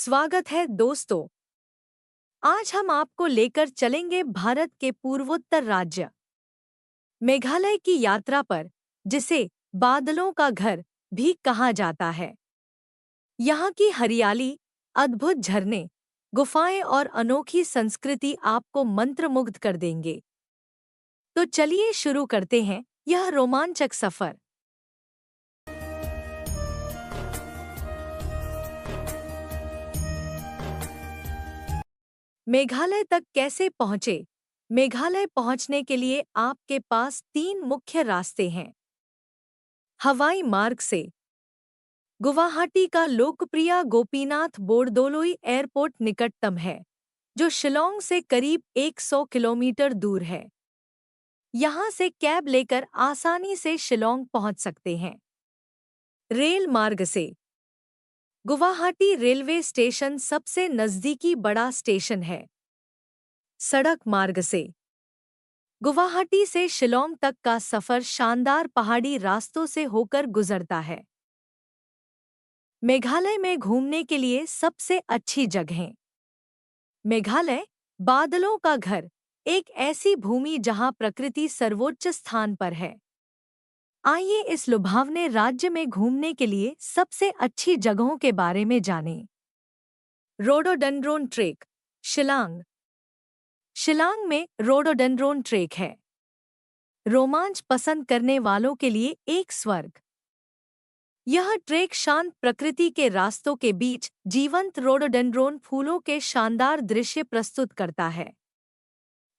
स्वागत है दोस्तों। आज हम आपको लेकर चलेंगे भारत के पूर्वोत्तर राज्य मेघालय की यात्रा पर, जिसे बादलों का घर भी कहा जाता है। यहाँ की हरियाली, अद्भुत झरने, गुफाएं और अनोखी संस्कृति आपको मंत्रमुग्ध कर देंगे। तो चलिए शुरू करते हैं यह रोमांचक सफर। मेघालय तक कैसे पहुँचे? मेघालय पहुँचने के लिए आपके पास 3 मुख्य रास्ते हैं। हवाई मार्ग से गुवाहाटी का लोकप्रिय गोपीनाथ बोरदोलोई एयरपोर्ट निकटतम है, जो शिलोंग से करीब 100 किलोमीटर दूर है। यहाँ से कैब लेकर आसानी से शिलोंग पहुँच सकते हैं। रेल मार्ग से गुवाहाटी रेलवे स्टेशन सबसे नज़दीकी बड़ा स्टेशन है। सड़क मार्ग से गुवाहाटी से शिलोंग तक का सफ़र शानदार पहाड़ी रास्तों से होकर गुजरता है। मेघालय में घूमने के लिए सबसे अच्छी जगहें। मेघालय, बादलों का घर, एक ऐसी भूमि जहां प्रकृति सर्वोच्च स्थान पर है। आइए इस लुभावने राज्य में घूमने के लिए सबसे अच्छी जगहों के बारे में जानें। Rhododendron track, Shillong. शिलांग में रोडोडेंड्रोन ट्रेक है, रोमांच पसंद करने वालों के लिए एक स्वर्ग। यह ट्रेक शांत प्रकृति के रास्तों के बीच जीवंत रोडोडेंड्रोन फूलों के शानदार दृश्य प्रस्तुत करता है।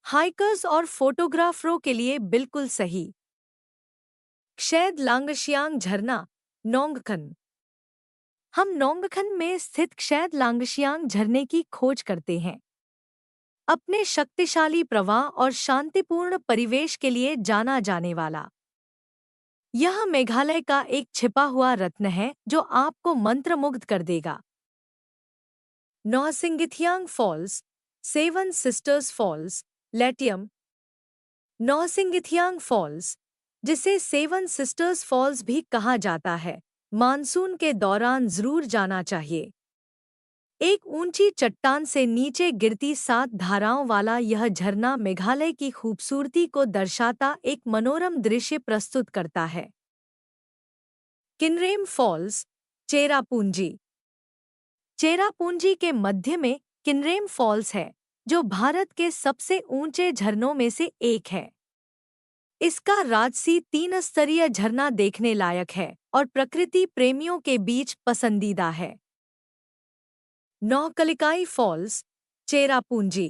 हाइकर्स और फोटोग्राफरों के लिए बिल्कुल सही। क्षैद लांगशियांग झरना, नोंगखन। हम नोंगखन में स्थित क्षैद लांगशियांग झरने की खोज करते हैं। अपने शक्तिशाली प्रवाह और शांतिपूर्ण परिवेश के लिए जाना जाने वाला यह मेघालय का एक छिपा हुआ रत्न है जो आपको मंत्रमुग्ध कर देगा। Nohsngithiang falls, seven sisters falls, Laitiam. Nohsngithiang falls, जिसे सेवन सिस्टर्स फॉल्स भी कहा जाता है, मानसून के दौरान जरूर जाना चाहिए। एक ऊंची चट्टान से नीचे गिरती 7 धाराओं वाला यह झरना मेघालय की खूबसूरती को दर्शाता एक मनोरम दृश्य प्रस्तुत करता है। किनरेम फॉल्स, चेरापूंजी। चेरापूंजी के मध्य में किनरेम फॉल्स है, जो भारत के सबसे ऊंचे झरनों में से एक है। इसका राजसी 3 स्तरीय झरना देखने लायक है और प्रकृति प्रेमियों के बीच पसंदीदा है। नौकलिकाई फॉल्स, चेरापूंजी।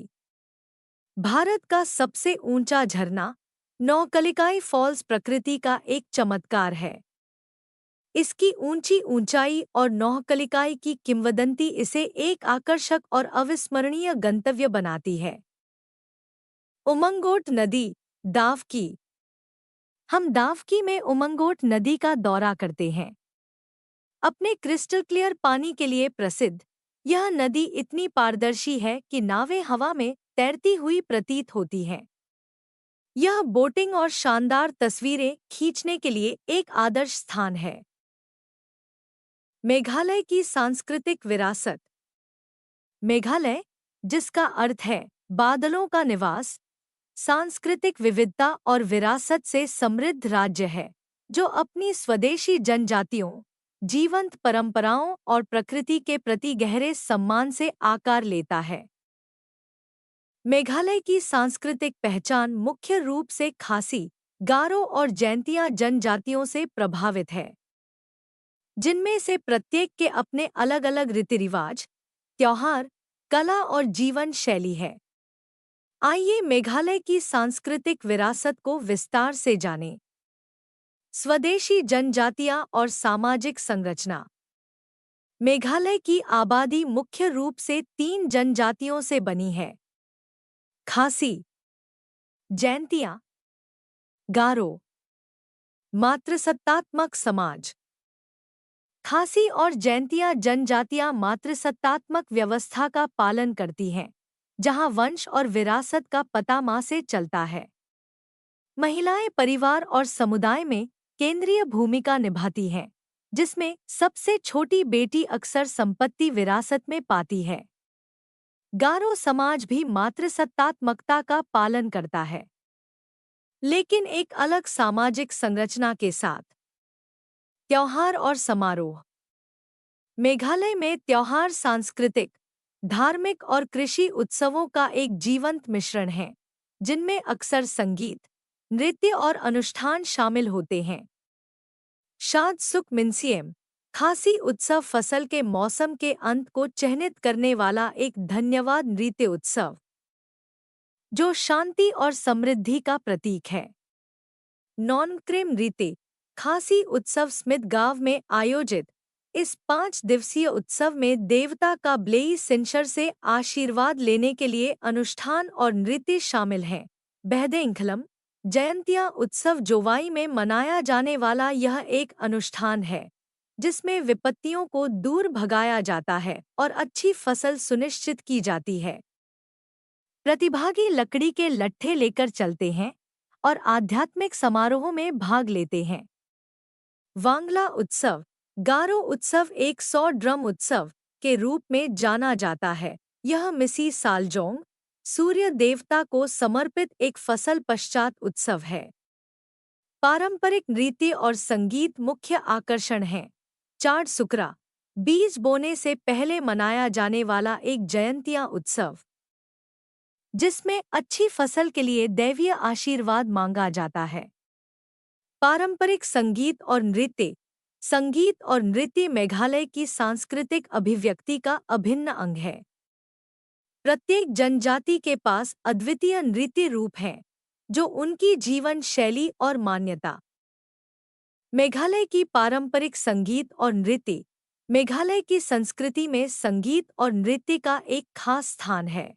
भारत का सबसे ऊंचा झरना नौकलिकाई फॉल्स प्रकृति का एक चमत्कार है। इसकी ऊंची ऊंचाई और नौकलिकाई की किंवदंती इसे एक आकर्षक और अविस्मरणीय गंतव्य बनाती है। उमंगोट नदी, दावकी। हम दावकी में उमंगोट नदी का दौरा करते हैं। अपने क्रिस्टल क्लियर पानी के लिए प्रसिद्ध, यह नदी इतनी पारदर्शी है कि नावें हवा में तैरती हुई प्रतीत होती हैं। यह बोटिंग और शानदार तस्वीरें खींचने के लिए एक आदर्श स्थान है। मेघालय की सांस्कृतिक विरासत। मेघालय, जिसका अर्थ है बादलों का निवास, सांस्कृतिक विविधता और विरासत से समृद्ध राज्य है, जो अपनी स्वदेशी जनजातियों, जीवंत परंपराओं और प्रकृति के प्रति गहरे सम्मान से आकार लेता है। मेघालय की सांस्कृतिक पहचान मुख्य रूप से खासी, गारो और जैंतिया जनजातियों से प्रभावित है, जिनमें से प्रत्येक के अपने अलग-अलग रीति-रिवाज, त्योहार, कला और जीवन शैली है। आइए मेघालय की सांस्कृतिक विरासत को विस्तार से जानें। स्वदेशी जनजातियां और सामाजिक संरचना। मेघालय की आबादी मुख्य रूप से 3 जनजातियों से बनी है: खासी, जैंतिया, गारो। मातृसत्तात्मक समाज। खासी और जैंतिया जनजातियां मातृसत्तात्मक व्यवस्था का पालन करती हैं, जहां वंश और विरासत का पता मां से चलता है। महिलाएं परिवार और समुदाय में केंद्रीय भूमिका निभाती हैं, जिसमें सबसे छोटी बेटी अक्सर संपत्ति विरासत में पाती है। गारो समाज भी मातृसत्तात्मकता का पालन करता है, लेकिन एक अलग सामाजिक संरचना के साथ। त्योहार और समारोह। मेघालय में त्योहार सांस्कृतिक, धार्मिक और कृषि उत्सवों का एक जीवंत मिश्रण है, जिनमें अक्सर संगीत, नृत्य और अनुष्ठान शामिल होते हैं। शाद सुक मिंसियम, खासी उत्सव फसल के मौसम के अंत को चिह्नित करने वाला एक धन्यवाद नृत्य उत्सव, जो शांति और समृद्धि का प्रतीक है। नॉनक्रेम नृत्य, खासी उत्सव स्मिथ गांव में आयोजित इस 5 दिवसीय उत्सव में देवता का ब्लेई सिंशर से आशीर्वाद लेने के लिए अनुष्ठान और नृत्य शामिल हैं। बहदेंखलम जयंतिया उत्सव जोवाई में मनाया जाने वाला यह एक अनुष्ठान है, जिसमें विपत्तियों को दूर भगाया जाता है और अच्छी फसल सुनिश्चित की जाती है। प्रतिभागी लकड़ी के लट्ठे लेकर चलते हैं और आध्यात्मिक समारोहों में भाग लेते हैं। वांगला उत्सव, गारो उत्सव एक 100 ड्रम उत्सव के रूप में जाना जाता है। यह मिसी सालजोंग, सूर्य देवता को समर्पित एक फसल पश्चात उत्सव है। पारंपरिक नृत्य और संगीत मुख्य आकर्षण हैं। चाड सुकरा, बीज बोने से पहले मनाया जाने वाला एक जयंतिया उत्सव, जिसमें अच्छी फसल के लिए दैवीय आशीर्वाद मांगा जाता है। पारंपरिक संगीत और नृत्य। संगीत और नृत्य मेघालय की सांस्कृतिक अभिव्यक्ति का अभिन्न अंग है। प्रत्येक जनजाति के पास अद्वितीय नृत्य रूप हैं, जो उनकी जीवन शैली और मान्यता। मेघालय की पारंपरिक संगीत और नृत्य। मेघालय की संस्कृति में संगीत और नृत्य का एक खास स्थान है।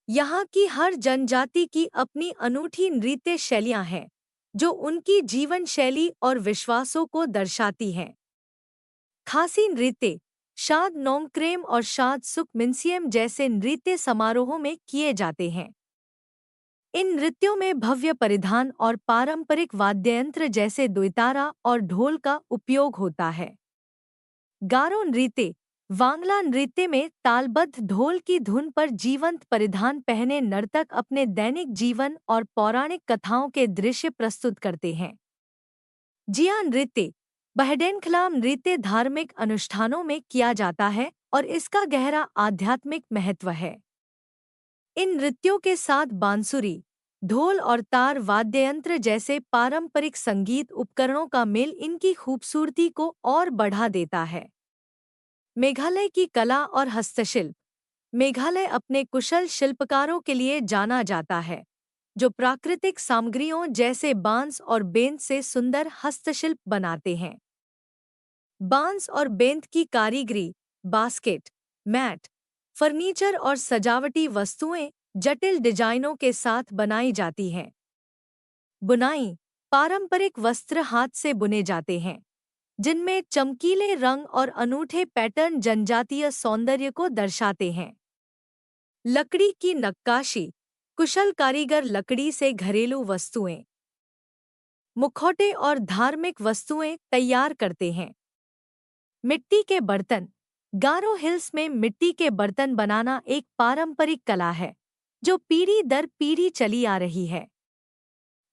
यहाँ की हर जनजाति की अपनी अनूठी नृत्य शैलियाँ हैं, जो उनकी जीवन शैली और विश्वासों को दर्शाती हैं। खासी नृत्य, शाद नोंगक्रेम और शाद सुक मिंसियम जैसे नृत्य समारोहों में किए जाते हैं। इन नृत्यों में भव्य परिधान और पारंपरिक वाद्ययंत्र जैसे द्वितारा और ढोल का उपयोग होता है। गारो नृत्य। वांगला नृत्य में तालबद्ध ढोल की धुन पर जीवंत परिधान पहने नर्तक अपने दैनिक जीवन और पौराणिक कथाओं के दृश्य प्रस्तुत करते हैं। जिया नृत्य। बहडेनखलाम नृत्य धार्मिक अनुष्ठानों में किया जाता है और इसका गहरा आध्यात्मिक महत्व है। इन नृत्यों के साथ बांसुरी, ढोल और तार वाद्ययंत्र जैसे पारंपरिक संगीत उपकरणों का मेल इनकी खूबसूरती को और बढ़ा देता है। मेघालय की कला और हस्तशिल्प। मेघालय अपने कुशल शिल्पकारों के लिए जाना जाता है, जो प्राकृतिक सामग्रियों जैसे बांस और बेंत से सुंदर हस्तशिल्प बनाते हैं। बांस और बेंत की कारीगरी, बास्केट, मैट, फर्नीचर और सजावटी वस्तुएं जटिल डिजाइनों के साथ बनाई जाती हैं। बुनाई। पारंपरिक वस्त्र हाथ से बुने जाते हैं, जिनमें चमकीले रंग और अनूठे पैटर्न जनजातीय सौंदर्य को दर्शाते हैं। लकड़ी की नक्काशी। कुशल कारीगर लकड़ी से घरेलू वस्तुएं, मुखौटे और धार्मिक वस्तुएं तैयार करते हैं। मिट्टी के बर्तन। गारो हिल्स में मिट्टी के बर्तन बनाना एक पारंपरिक कला है, जो पीढ़ी दर पीढ़ी चली आ रही है।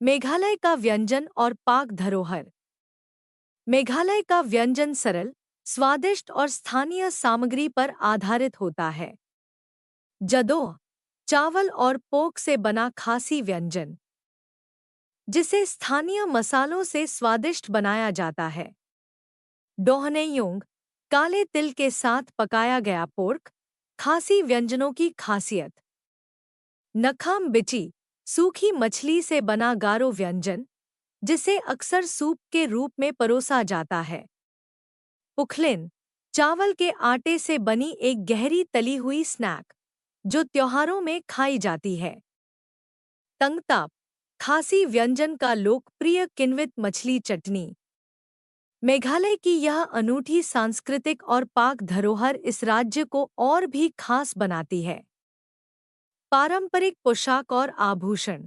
मेघालय का व्यंजन और पाक धरोहर। मेघालय का व्यंजन सरल, स्वादिष्ट और स्थानीय सामग्री पर आधारित होता है। जदोह, चावल और पोक से बना खासी व्यंजन, जिसे स्थानीय मसालों से स्वादिष्ट बनाया जाता है। डोहनेयोंग, काले तिल के साथ पकाया गया पोर्क, खासी व्यंजनों की खासियत। नखाम बिची, सूखी मछली से बना गारो व्यंजन, जिसे अक्सर सूप के रूप में परोसा जाता है। पुखलिन, चावल के आटे से बनी एक गहरी तली हुई स्नैक, जो त्योहारों में खाई जाती है। तंगताप, खासी व्यंजन का लोकप्रिय किण्वित मछली चटनी। मेघालय की यह अनूठी सांस्कृतिक और पाक धरोहर इस राज्य को और भी खास बनाती है। पारंपरिक पोशाक और आभूषण।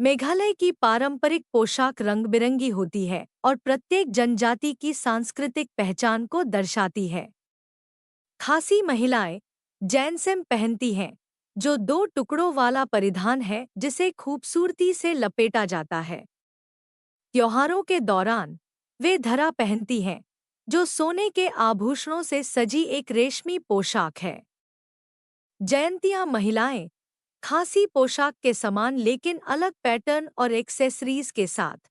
मेघालय की पारंपरिक पोशाक रंग-बिरंगी होती है और प्रत्येक जनजाति की सांस्कृतिक पहचान को दर्शाती है। खासी महिलाएं जैनसेम पहनती हैं, जो 2 टुकड़ों वाला परिधान है जिसे खूबसूरती से लपेटा जाता है। त्योहारों के दौरान वे धरा पहनती हैं, जो सोने के आभूषणों से सजी एक रेशमी पोशाक है। जयंतिया महिलाएं खासी पोशाक के समान लेकिन अलग पैटर्न और एक्सेसरीज के साथ।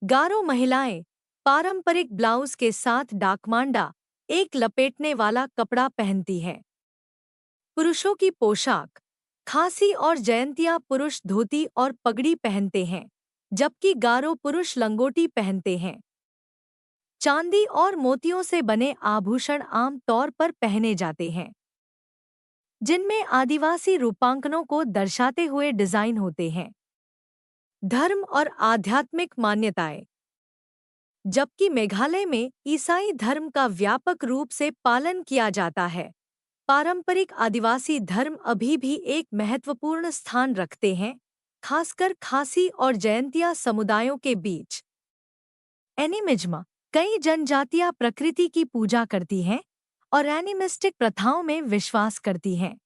गारो महिलाएं पारंपरिक ब्लाउज के साथ डाकमांडा, एक लपेटने वाला कपड़ा पहनती हैं। पुरुषों की पोशाक खासी और जयंतिया पुरुष धोती और पगड़ी पहनते हैं, जबकि गारो पुरुष लंगोटी पहनते हैं। चांदी और मोतियों से बने आभूषण आम तौर पर पहने जाते हैं, जिनमें आदिवासी रूपांकनों को दर्शाते हुए डिजाइन होते हैं। धर्म और आध्यात्मिक मान्यताएं। जबकि मेघालय में ईसाई धर्म का व्यापक रूप से पालन किया जाता है, पारंपरिक आदिवासी धर्म अभी भी एक महत्वपूर्ण स्थान रखते हैं, खासकर खासी और जयंतिया समुदायों के बीच। एनिमिज्म। कई जनजातियां प्रकृति की पूजा करती हैं और एनिमिस्टिक प्रथाओं में विश्वास करती हैं।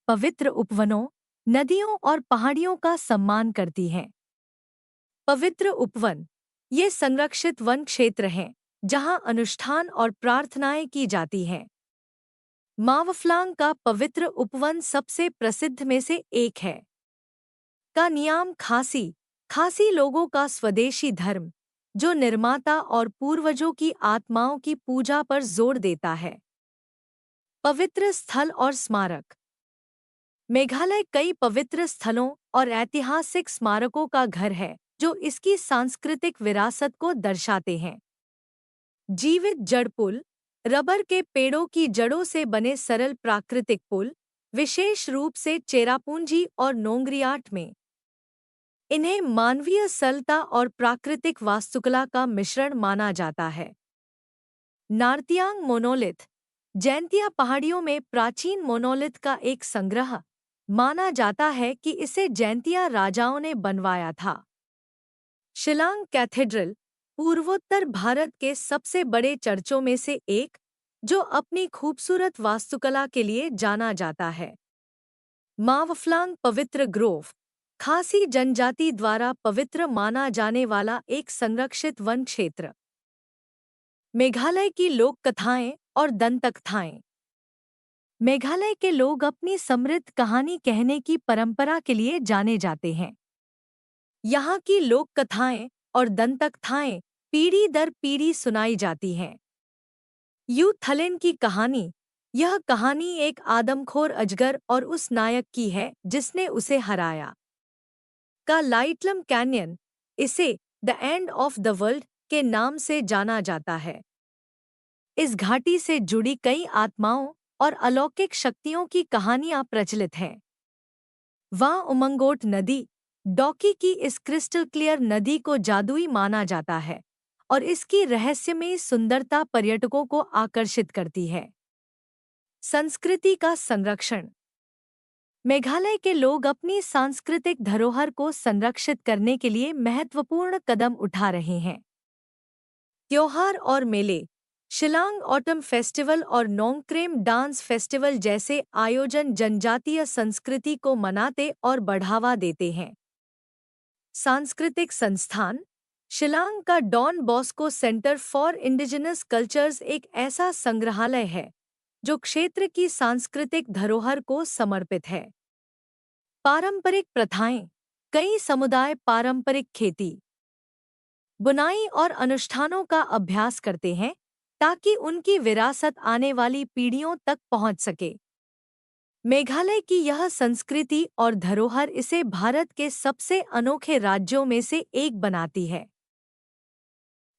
पवित्र उपवनों, नदियों और पहाड़ियों का सम्मान करती हैं। पवित्र उपवन ये संरक्षित वन क्षेत्र हैं जहां अनुष्ठान और प्रार्थनाएं की जाती हैं। मावफ्लांग का पवित्र उपवन सबसे प्रसिद्ध में से एक है। का नियाम खासी खासी लोगों का स्वदेशी धर्म, जो निर्माता और पूर्वजों की आत्माओं की पूजा पर जोर देता है। पवित्र स्थल और स्मारक। मेघालय कई पवित्र स्थलों और ऐतिहासिक स्मारकों का घर है जो इसकी सांस्कृतिक विरासत को दर्शाते हैं। जीवित जड़ पुल, रबर के पेड़ों की जड़ों से बने सरल प्राकृतिक पुल, विशेष रूप से चेरापूंजी और नोंगरियाट में। इन्हें मानवीय सरलता और प्राकृतिक वास्तुकला का मिश्रण माना जाता है। नार्तियांग मोनोलिथ जैंतिया पहाड़ियों में प्राचीन मोनोलिथ का एक संग्रह माना जाता है कि इसे जैंतिया राजाओं ने बनवाया था। शिलांग कैथेड्रल पूर्वोत्तर भारत के सबसे बड़े चर्चों में से एक, जो अपनी खूबसूरत वास्तुकला के लिए जाना जाता है। मावफ्लांग पवित्र ग्रोव खासी जनजाति द्वारा पवित्र माना जाने वाला एक संरक्षित वन क्षेत्र। मेघालय की लोक कथाएं और दंतकथाएं। मेघालय के लोग अपनी समृद्ध कहानी कहने की परंपरा के लिए जाने जाते हैं। यहाँ की लोक कथाएं और दंतकथाएं पीढ़ी दर पीढ़ी सुनाई जाती हैं। यू थलेन की कहानी। यह कहानी एक आदमखोर अजगर और उस नायक की है जिसने उसे हराया। का लाइटलम कैन्यन, इसे the end of the world के नाम से जाना जाता है। इस घाटी से जुड़ी कई आत्माओं और अलौकिक शक्तियों की कहानियां प्रचलित हैं। वहाँ उमंगोट नदी, डॉकी की इस क्रिस्टल क्लियर नदी को जादुई माना जाता है और इसकी रहस्यमयी सुंदरता पर्यटकों को आकर्षित करती है। संस्कृति का संरक्षण। मेघालय के लोग अपनी सांस्कृतिक धरोहर को संरक्षित करने के लिए महत्वपूर्ण कदम उठा रहे हैं। त्योहार और मेले। शिलांग ऑटम फेस्टिवल और नोंगक्रेम डांस फेस्टिवल जैसे आयोजन जनजातीय संस्कृति को मनाते और बढ़ावा देते हैं। सांस्कृतिक संस्थान। शिलांग का Don Bosco centre for indigenous cultures एक ऐसा संग्रहालय है जो क्षेत्र की सांस्कृतिक धरोहर को समर्पित है। पारंपरिक प्रथाएं। कई समुदाय पारंपरिक खेती, बुनाई और अनुष्ठानों का अभ्यास करते हैं ताकि उनकी विरासत आने वाली पीढ़ियों तक पहुंच सके। मेघालय की यह संस्कृति और धरोहर इसे भारत के सबसे अनोखे राज्यों में से एक बनाती है।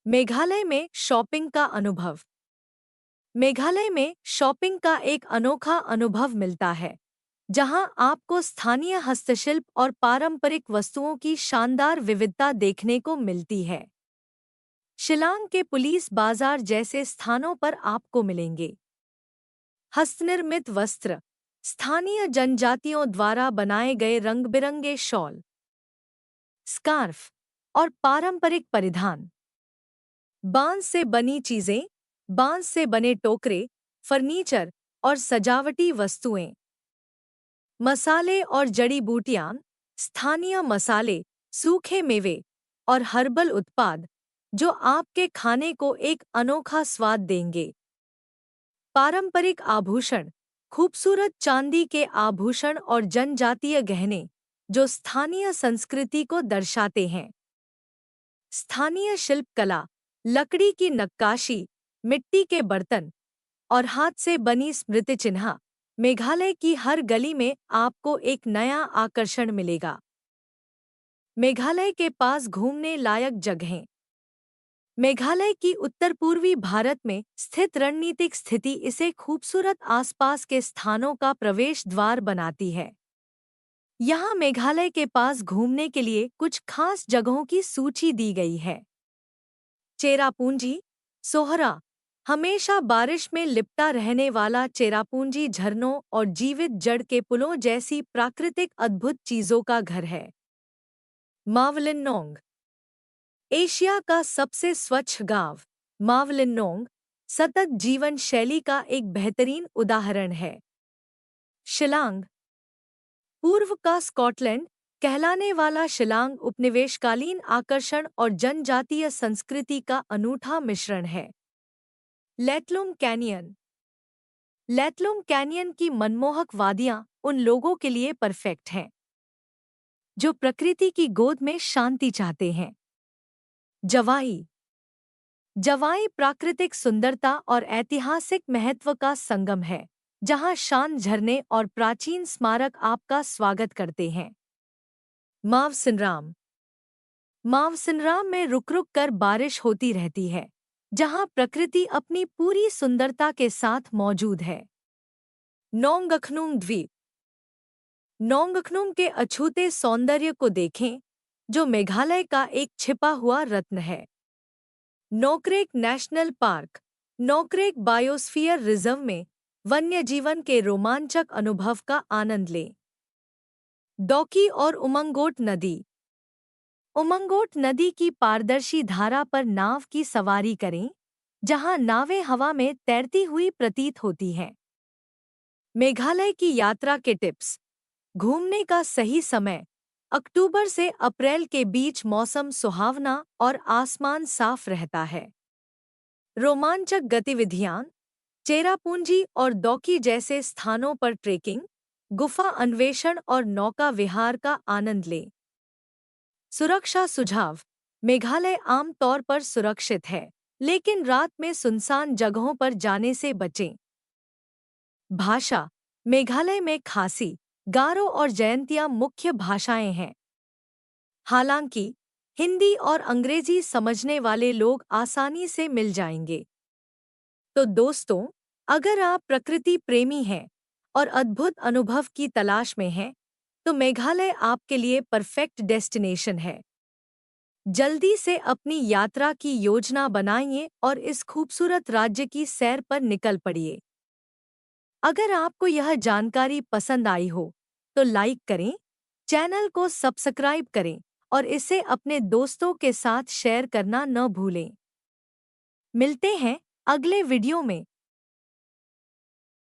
मेघालय में शॉपिंग का अनुभव। मेघालय में शॉपिंग का एक अनोखा अनुभव मिलता है, जहां आपको स्थानीय हस्तशिल्प और पारंपरिक वस्तुओं की शानदार विविधता देखने को मिलती है। शिलांग के पुलिस बाजार जैसे स्थानों पर आपको मिलेंगे हस्तनिर्मित वस्त्र, स्थानीय जनजातियों द्वारा बनाए गए रंग-बिरंगे शॉल, स्कार्फ और पारंपरिक परिधान। बांस से बनी चीजें, बांस से बने टोकरे, फर्नीचर और सजावटी वस्तुएं। मसाले और जड़ी बूटियां, स्थानीय मसाले, सूखे मेवे और हर्बल उत्पाद जो आपके खाने को एक अनोखा स्वाद देंगे। पारंपरिक आभूषण, खूबसूरत चांदी के आभूषण और जनजातीय गहने जो स्थानीय संस्कृति को दर्शाते हैं। स्थानीय शिल्पकला, लकड़ी की नक्काशी, मिट्टी के बर्तन और हाथ से बनी स्मृति चिन्ह। मेघालय की हर गली में आपको एक नया आकर्षण मिलेगा। मेघालय के पास घूमने लायक जगहें। मेघालय की उत्तर पूर्वी भारत में स्थित रणनीतिक स्थिति इसे खूबसूरत आसपास के स्थानों का प्रवेश द्वार बनाती है। यहाँ मेघालय के पास घूमने के लिए कुछ खास जगहों की सूची दी गई है। चेरापूंजी, सोहरा, हमेशा बारिश में लिपटा रहने वाला चेरापूंजी झरनों और जीवित जड़ के पुलों जैसी प्राकृतिक अद्भुत चीजों का घर है। मावलिनोंग, एशिया का सबसे स्वच्छ गांव मावलिनोंग सतत जीवन शैली का एक बेहतरीन उदाहरण है। शिलांग, पूर्व का स्कॉटलैंड कहलाने वाला शिलांग उपनिवेशकालीन आकर्षण और जनजातीय संस्कृति का अनूठा मिश्रण है। लेटलुम कैनियन, लेटलुम कैनियन की मनमोहक वादियां उन लोगों के लिए परफेक्ट हैं जो प्रकृति की गोद में शांति चाहते हैं। जवाई, जवाई प्राकृतिक सुंदरता और ऐतिहासिक महत्व का संगम है, जहां शांत झरने और प्राचीन स्मारक आपका स्वागत करते हैं। मावसिनराम, मावसिनराम में रुक-रुक कर बारिश होती रहती है, जहां प्रकृति अपनी पूरी सुंदरता के साथ मौजूद है। नोंगखनुंग द्वीप, नोंगखनुंग के अछूते सौंदर्य को देखें, जो मेघालय का एक छिपा हुआ रत्न है। Nokrek national park, Nokrek biosphere reserve में वन्यजीवन के रोमांचक अनुभव का आनंद लें। डोकी और उमंगोट नदी, उमंगोट नदी की पारदर्शी धारा पर नाव की सवारी करें, जहां नावें हवा में तैरती हुई प्रतीत होती हैं। मेघालय की यात्रा के टिप्स। घूमने का सही समय अक्टूबर से अप्रैल के बीच। मौसम सुहावना और आसमान साफ रहता है। रोमांचक गतिविधियां, चेरापूंजी और डोकी जैसे स्थानों पर ट्रेकिंग, गुफा अन्वेषण और नौका विहार का आनंद लें। सुरक्षा सुझाव। मेघालय आम तौर पर सुरक्षित है, लेकिन रात में सुनसान जगहों पर जाने से बचें। भाषा। मेघालय में खासी, गारो और जयंतिया मुख्य भाषाएं हैं। हालांकि हिंदी और अंग्रेजी समझने वाले लोग आसानी से मिल जाएंगे। तो दोस्तों, अगर आप प्रकृति प्रेमी हैं और अद्भुत अनुभव की तलाश में हैं, तो मेघालय आपके लिए परफेक्ट डेस्टिनेशन है। जल्दी से अपनी यात्रा की योजना बनाइए और इस खूबसूरत राज्य की सैर पर निकल पड़िए। अगर आपको यह जानकारी पसंद आई हो, तो लाइक करें, चैनल को सब्सक्राइब करें और इसे अपने दोस्तों के साथ शेयर करना न भूलें। मिलते हैं अगले वीडियो में।